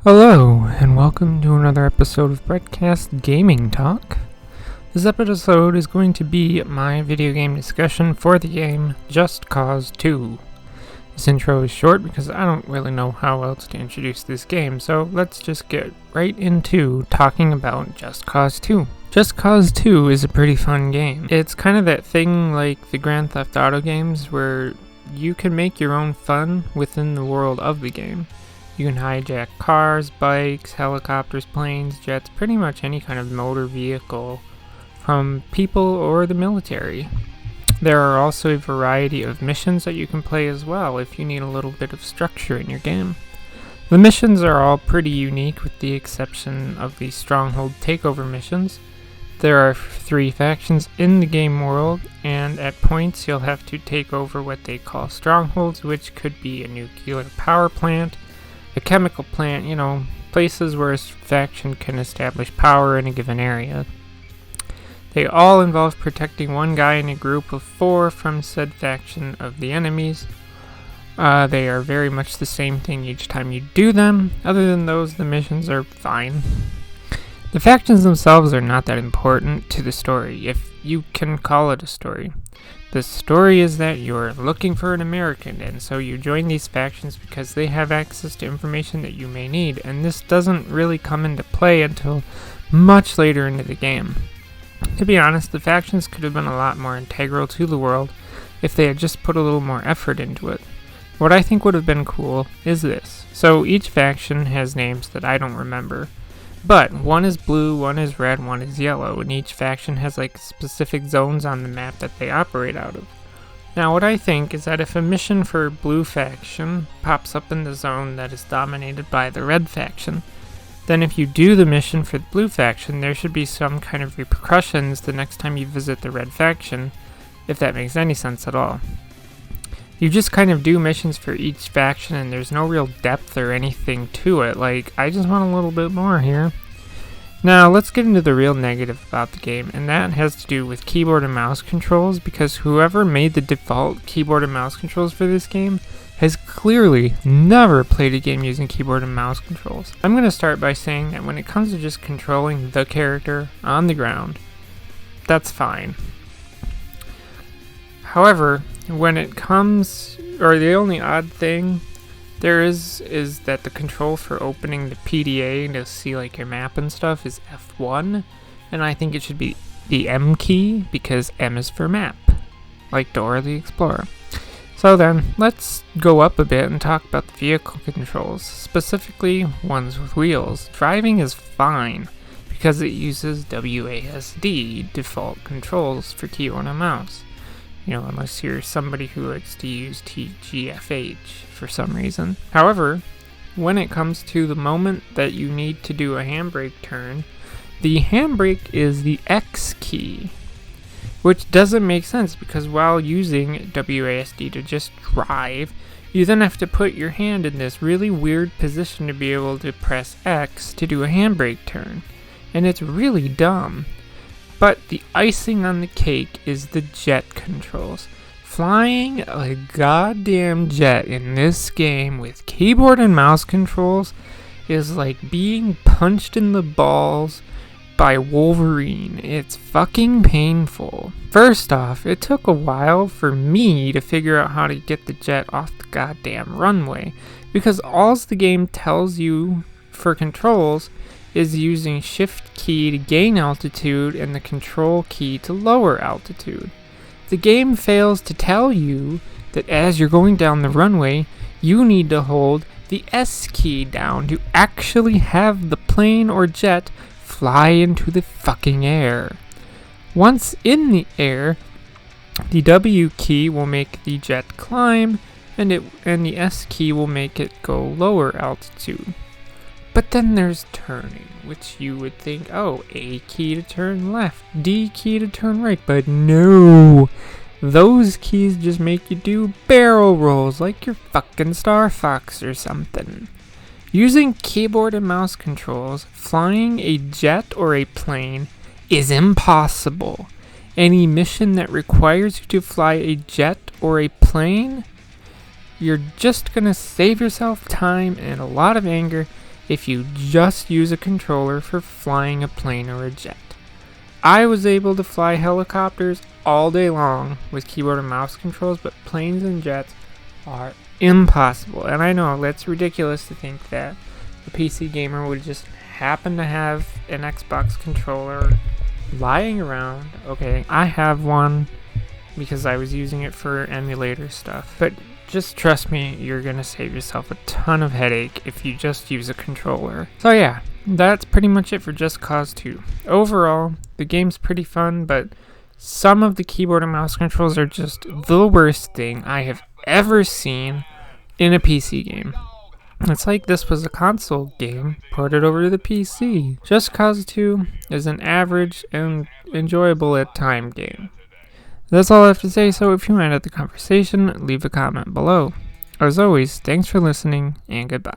Hello, and welcome to another episode of Breadcast Gaming Talk. This episode is going to be my video game discussion for the game Just Cause 2. This intro is short because I don't really know how else to introduce this game, so let's just get right into talking about Just Cause 2. Just Cause 2 is a pretty fun game. It's kind of that thing like the Grand Theft Auto games where you can make your own fun within the world of the game. You can hijack cars, bikes, helicopters, planes, jets, pretty much any kind of motor vehicle from people or the military. There are also a variety of missions that you can play as well if you need a little bit of structure in your game. The missions are all pretty unique with the exception of the Stronghold Takeover missions. There are 3 factions in the game world, and at points you'll have to take over what they call strongholds, which could be a nuclear power plant, a chemical plant, places where a faction can establish power in a given area. They all involve protecting one guy in a group of 4 from said faction of the enemies. They are very much the same thing each time you do them. Other than those, the missions are fine. The factions themselves are not that important to the story, if you can call it a story. The story is that you're looking for an American, and so you join these factions because they have access to information that you may need, and this doesn't really come into play until much later into the game. To be honest, the factions could have been a lot more integral to the world if they had just put a little more effort into it. What I think would have been cool is this. So each faction has names that I don't remember. But one is blue, one is red, one is yellow, and each faction has specific zones on the map that they operate out of. Now what I think is that if a mission for blue faction pops up in the zone that is dominated by the red faction, then if you do the mission for the blue faction, there should be some kind of repercussions the next time you visit the red faction, if that makes any sense at all. You just kind of do missions for each faction and there's no real depth or anything to it. I just want a little bit more here. Now, let's get into the real negative about the game, and that has to do with keyboard and mouse controls, because whoever made the default keyboard and mouse controls for this game has clearly never played a game using keyboard and mouse controls. I'm going to start by saying that when it comes to just controlling the character on the ground, that's fine. However, when it comes, or the only odd thing there is that the control for opening the PDA to see your map and stuff is F1, and I think it should be the M key because M is for map, like Dora the Explorer. So then, let's go up a bit and talk about the vehicle controls, specifically ones with wheels. Driving is fine because it uses WASD default controls for keyboard and mouse. Unless you're somebody who likes to use TGFH for some reason. However, when it comes to the moment that you need to do a handbrake turn, the handbrake is the X key, which doesn't make sense because while using WASD to just drive, you then have to put your hand in this really weird position to be able to press X to do a handbrake turn, and it's really dumb. But the icing on the cake is the jet controls. Flying a goddamn jet in this game with keyboard and mouse controls is like being punched in the balls by Wolverine. It's fucking painful. First off, it took a while for me to figure out how to get the jet off the goddamn runway, because all the game tells you for controls is using shift key to gain altitude and the control key to lower altitude. The game fails to tell you that as you're going down the runway, you need to hold the S key down to actually have the plane or jet fly into the fucking air. Once in the air, the W key will make the jet climb, and the S key will make it go lower altitude. But then there's turning, which you would think, oh, A key to turn left, D key to turn right, but no! Those keys just make you do barrel rolls like you're fucking Star Fox or something. Using keyboard and mouse controls, flying a jet or a plane is impossible. Any mission that requires you to fly a jet or a plane, you're just gonna save yourself time and a lot of anger if you just use a controller for flying a plane or a jet. I was able to fly helicopters all day long with keyboard and mouse controls, but planes and jets are impossible. And I know that's ridiculous to think that a PC gamer would just happen to have an Xbox controller lying around. Okay, I have one because I was using it for emulator stuff, but just trust me, you're gonna save yourself a ton of headache if you just use a controller. So yeah, that's pretty much it for Just Cause 2. Overall, the game's pretty fun, but some of the keyboard and mouse controls are just the worst thing I have ever seen in a PC game. It's like this was a console game ported over to the PC. Just Cause 2 is an average and enjoyable at time game. That's all I have to say, so if you want to add the conversation, leave a comment below. As always, thanks for listening, and goodbye.